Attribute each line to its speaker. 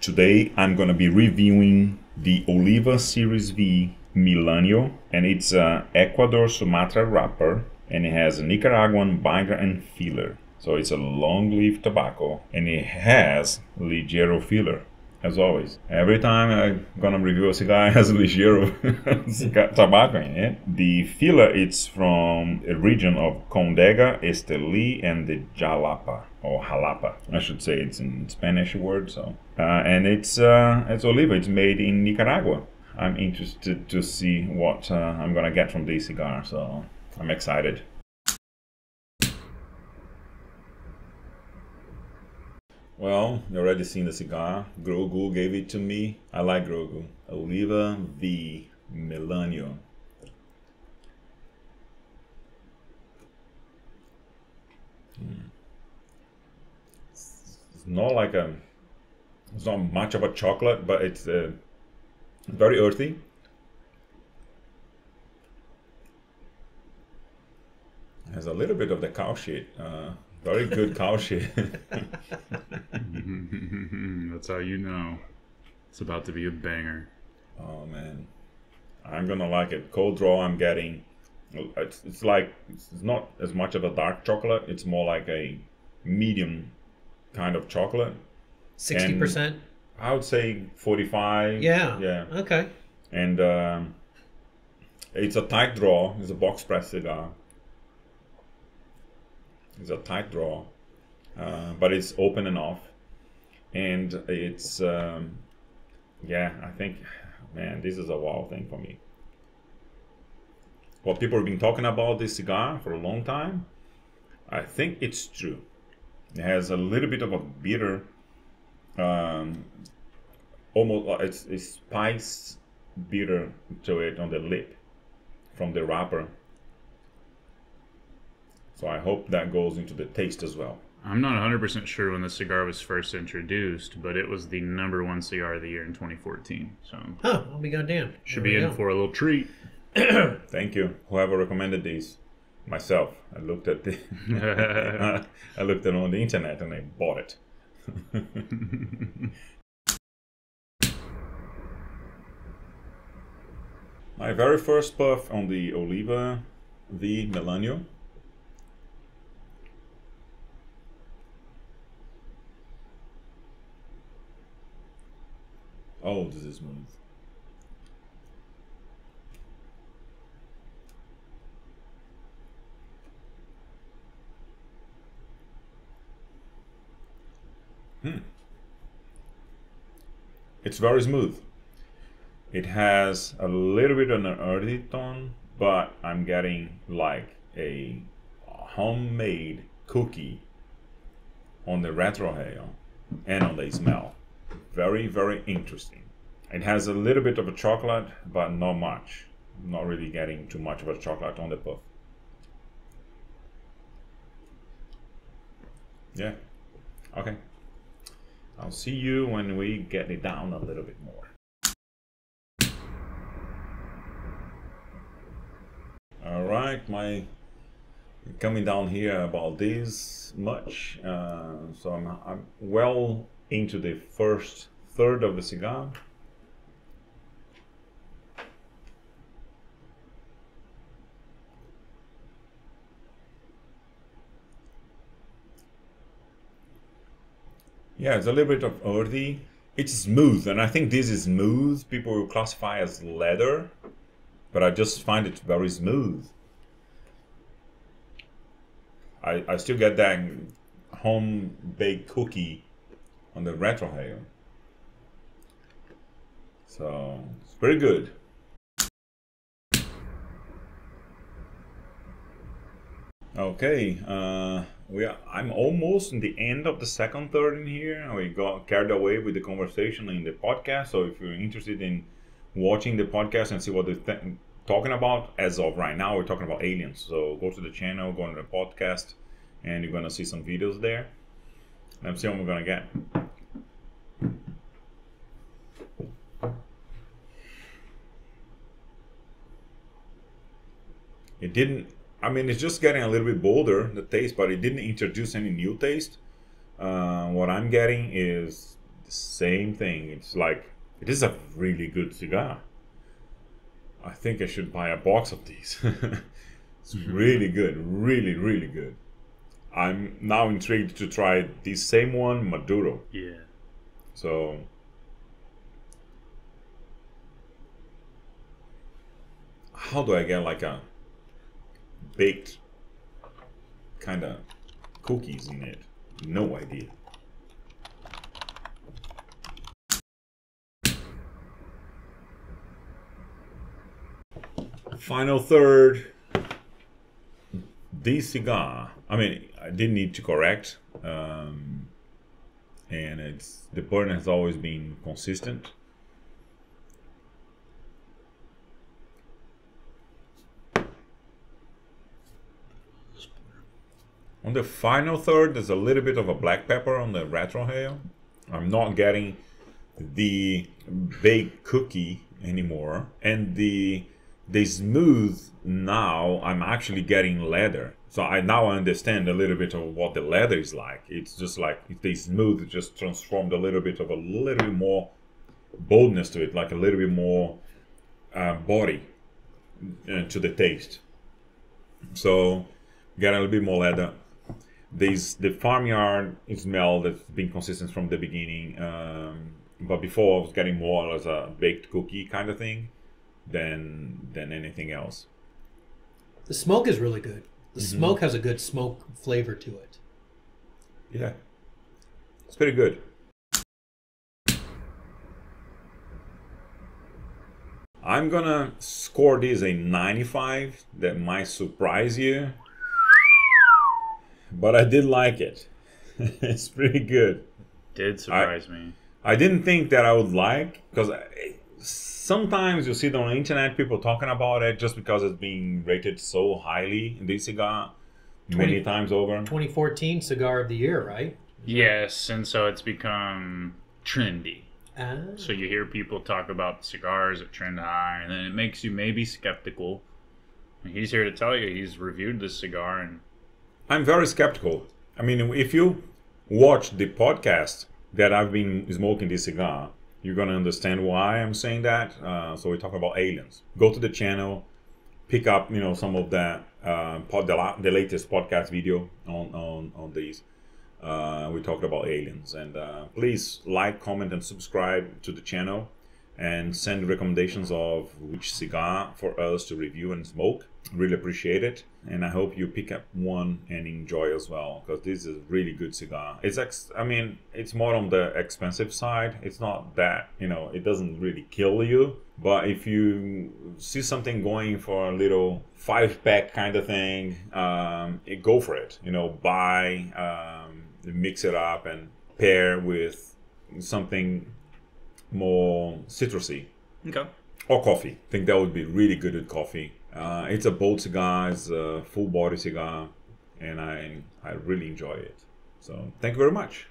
Speaker 1: Today I'm gonna be reviewing the Oliva Serie V Melanio, and it's a Ecuador Sumatra wrapper, and it has a Nicaraguan binder and filler. So it's a long leaf tobacco, and it has ligero filler, as always. Every time I'm gonna review a cigar, it has a ligero tobacco in it. The filler, it's from a region of Condega, Esteli, and the Jalapa, or Jalapa, I should say. It's in Spanish word, so. And it's Oliva. It's made in Nicaragua. I'm interested to see what I'm gonna get from this cigar, so I'm excited. Well, you already seen the cigar. Grogu gave it to me. I like Grogu. Oliva V Melanio. It's not like it's not much of a chocolate, but it's very earthy. It has a little bit of the cow shit. Very good cow shit.
Speaker 2: That's how you know it's about to be a banger.
Speaker 1: Oh man, I'm gonna like it. Cold draw, I'm getting. It's like it's not as much of a dark chocolate. It's more like a medium kind of chocolate.
Speaker 3: 60%.
Speaker 1: I would say 45.
Speaker 3: Yeah.
Speaker 1: Yeah.
Speaker 3: Okay.
Speaker 1: And it's a tight draw. It's a box press cigar. It's a tight draw, but it's open enough, and it's yeah. I think, man, this is a wow thing for me. What people have been talking about this cigar for a long time, I think it's true. It has a little bit of a bitter, almost it's spice bitter to it on the lip from the wrapper. So I hope that goes into the taste as well.
Speaker 2: I'm not 100% sure when the cigar was first introduced, but it was the #1 cigar of the year in 2014. So,
Speaker 3: I'll be goddamn.
Speaker 2: Should be in for a little treat.
Speaker 1: Thank you. Whoever recommended these, myself. I looked at the, I looked at it on the internet and I bought it. My very first puff on the Oliva V Melanio. Oh, this is smooth. It's very smooth. It has a little bit of an earthy tone, but I'm getting like a homemade cookie on the retrohale and on the smell. Very, very interesting. It has a little bit of a chocolate, but not much. Not really getting too much of a chocolate on the puff. Yeah. Okay. I'll see you when we get it down a little bit more. All right, my coming down here about this much. So I'm well into the first third of the cigar. Yeah, it's a little bit of earthy. It's smooth, and I think this is smooth. People will classify as leather, but I just find it very smooth. I still get that home baked cookie on the retrohale. So it's pretty good. Okay, I'm almost in the end of the second third in here. We got carried away with the conversation in the podcast. So if you're interested in watching the podcast and see what they're talking about, as of right now, we're talking about aliens. So go to the channel, go to the podcast, and you're gonna see some videos there. Let's see what we're gonna get. It didn't. I mean, it's just getting a little bit bolder, the taste, but it didn't introduce any new taste. What I'm getting is the same thing. It's like, it is a really good cigar. I think I should buy a box of these. It's really good, really, really good. I'm now intrigued to try this same one, Maduro.
Speaker 2: Yeah.
Speaker 1: So, how do I get like a baked kind of cookies in it? No idea. Final third. This cigar, I mean, I didn't need to correct, and the burn has always been consistent. On the final third, there's a little bit of a black pepper on the retrohale. I'm not getting the baked cookie anymore, and the smooth, now I'm actually getting leather. So I now understand a little bit of what the leather is like. It's just like the smooth just transformed a little bit more boldness to it, like a little bit more body to the taste. So get a little bit more leather. The farmyard smell that's been consistent from the beginning, but before I was getting more as a baked cookie kind of thing than anything else.
Speaker 3: The smoke is really good. The smoke has a good smoke flavor to it.
Speaker 1: Yeah, it's pretty good. I'm gonna score this a 95. That might surprise you, but I did like it. It's pretty good.
Speaker 2: Did surprise me.
Speaker 1: I didn't think that I would like, because sometimes you see it on the internet, people talking about it just because it's being rated so highly in this cigar many times over.
Speaker 3: 2014 Cigar of the Year, right?
Speaker 2: Yes, and so it's become trendy.
Speaker 3: Ah.
Speaker 2: So you hear people talk about cigars at trend high, and then it makes you maybe skeptical. And he's here to tell you he's reviewed this cigar, and
Speaker 1: I'm very skeptical. I mean, if you watch the podcast that I've been smoking this cigar, you're gonna understand why I'm saying that. So we talk about aliens. Go to the channel, pick up, some of that the latest podcast video on these. We talked about aliens, and please like, comment, and subscribe to the channel, and send recommendations of which cigar for us to review and smoke. Really appreciate it, and I hope you pick up one and enjoy as well, because this is a really good cigar. It's more on the expensive side. It's not that, it doesn't really kill you, but if you see something going for a little 5-pack kind of thing, go for it. Buy, mix it up and pair with something more citrusy.
Speaker 2: okay.
Speaker 1: Or coffee. I think that would be really good with coffee. It's a bold cigar, it's a full body cigar, and I really enjoy it. So thank you very much.